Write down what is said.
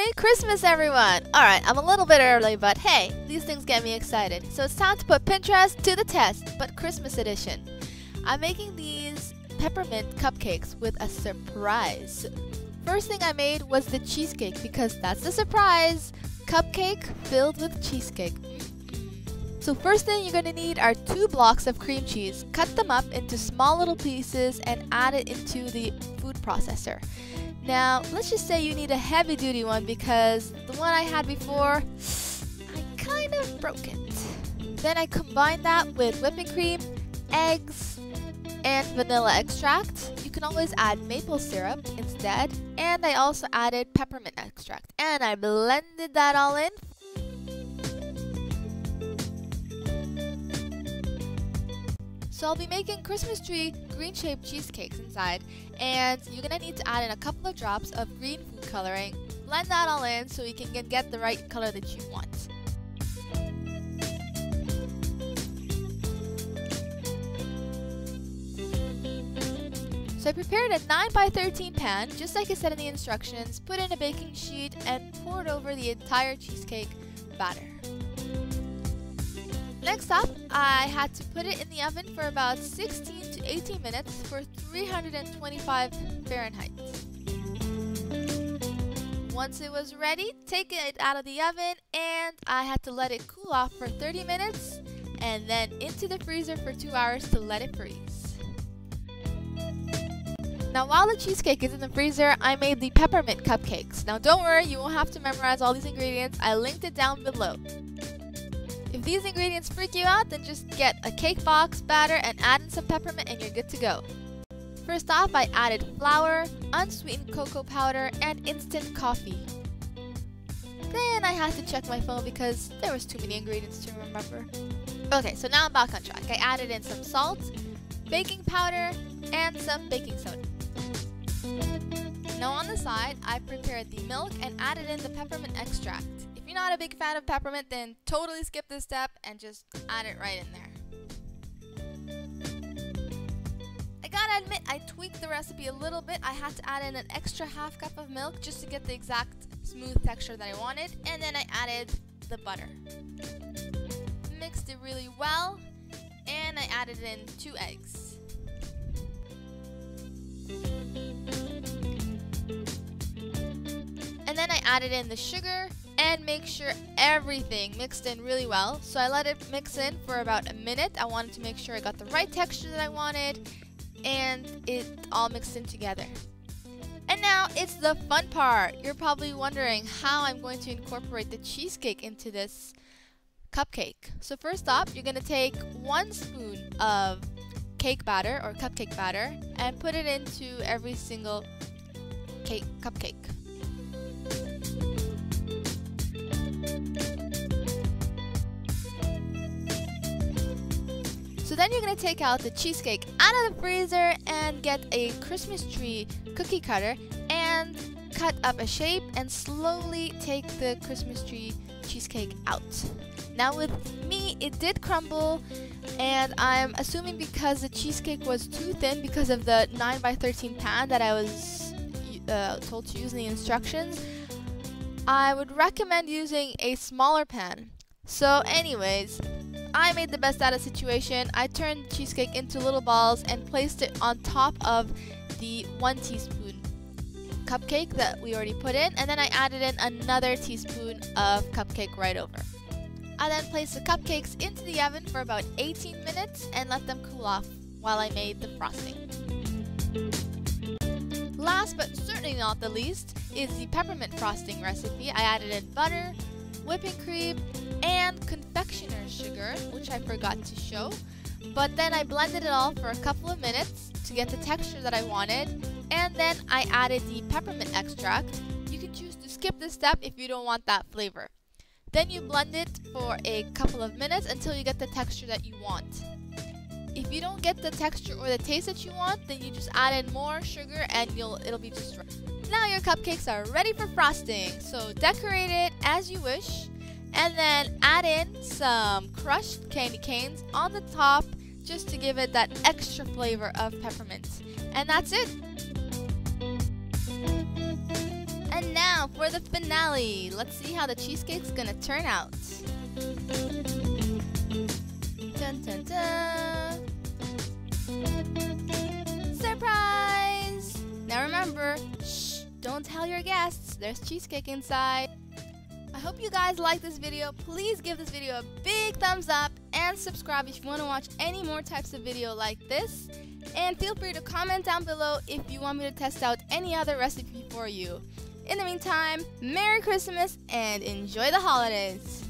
Merry Christmas, everyone! Alright, I'm a little bit early, but hey, these things get me excited. So it's time to put Pinterest to the test, but Christmas edition. I'm making these peppermint cupcakes with a surprise. First thing I made was the cheesecake because that's the surprise! Cupcake filled with cheesecake. So first thing you're going to need are 2 blocks of cream cheese. Cut them up into small little pieces and add it into the food processor. Now, let's just say you need a heavy duty one because the one I had before, I kind of broke it. Then I combined that with whipping cream, eggs, and vanilla extract. You can always add maple syrup instead. And I also added peppermint extract. And I blended that all in. So I'll be making Christmas tree green shaped cheesecakes inside, and you're gonna need to add in a couple of drops of green food coloring. Blend that all in so you can get the right color that you want. So I prepared a 9x13 pan, just like it said in the instructions, put in a baking sheet, and poured over the entire cheesecake batter. Next up, I had to put it in the oven for about 16 to 18 minutes for 325 Fahrenheit. Once it was ready, take it out of the oven and I had to let it cool off for 30 minutes and then into the freezer for 2 hours to let it freeze. Now while the cheesecake is in the freezer, I made the peppermint cupcakes. Now don't worry, you won't have to memorize all these ingredients. I linked it down below. If these ingredients freak you out, then just get a cake box, batter, and add in some peppermint and you're good to go. First off, I added flour, unsweetened cocoa powder, and instant coffee. Then I had to check my phone because there was too many ingredients to remember. Okay, so now I'm back on track. I added in some salt, baking powder, and some baking soda. Now on the side, I prepared the milk and added in the peppermint extract. If you're not a big fan of peppermint, then totally skip this step and just add it right in there. I gotta admit, I tweaked the recipe a little bit. I had to add in an extra half cup of milk just to get the exact smooth texture that I wanted, and then I added the butter. Mixed it really well, and I added in 2 eggs. And then I added in the sugar and make sure everything mixed in really well. So I let it mix in for about a minute. I wanted to make sure I got the right texture that I wanted and it all mixed in together. And now it's the fun part. You're probably wondering how I'm going to incorporate the cheesecake into this cupcake. So first off, you're going to take 1 spoon of cake batter or cupcake batter and put it into every single cupcake. So then you're going to take out the cheesecake out of the freezer and get a Christmas tree cookie cutter and cut up a shape and slowly take the Christmas tree cheesecake out. Now with me, it did crumble, and I'm assuming because the cheesecake was too thin because of the 9x13 pan that I was told to use in the instructions, I would recommend using a smaller pan. So anyways, I made the best out of the situation. I turned the cheesecake into little balls and placed it on top of the 1 teaspoon cupcake that we already put in, and then I added in another teaspoon of cupcake right over. I then placed the cupcakes into the oven for about 18 minutes and let them cool off while I made the frosting. Last but certainly not the least is the peppermint frosting recipe. I added in butter, whipping cream, and confectioner's sugar, which I forgot to show. But then I blended it all for a couple of minutes to get the texture that I wanted, and then I added the peppermint extract. You can choose to skip this step if you don't want that flavor. Then you blend it for a couple of minutes until you get the texture that you want. If you don't get the texture or the taste that you want, then you just add in more sugar and it'll be just right. Now your cupcakes are ready for frosting, so decorate it as you wish, and then add in some crushed candy canes on the top just to give it that extra flavor of peppermint. And that's it! And now now for the finale. Let's see how the cheesecake's gonna turn out. Dun dun dun! Surprise! Now remember, shh, don't tell your guests, there's cheesecake inside. I hope you guys like this video. Please give this video a big thumbs up and subscribe if you want to watch any more types of video like this. And feel free to comment down below if you want me to test out any other recipe for you. In the meantime, Merry Christmas and enjoy the holidays!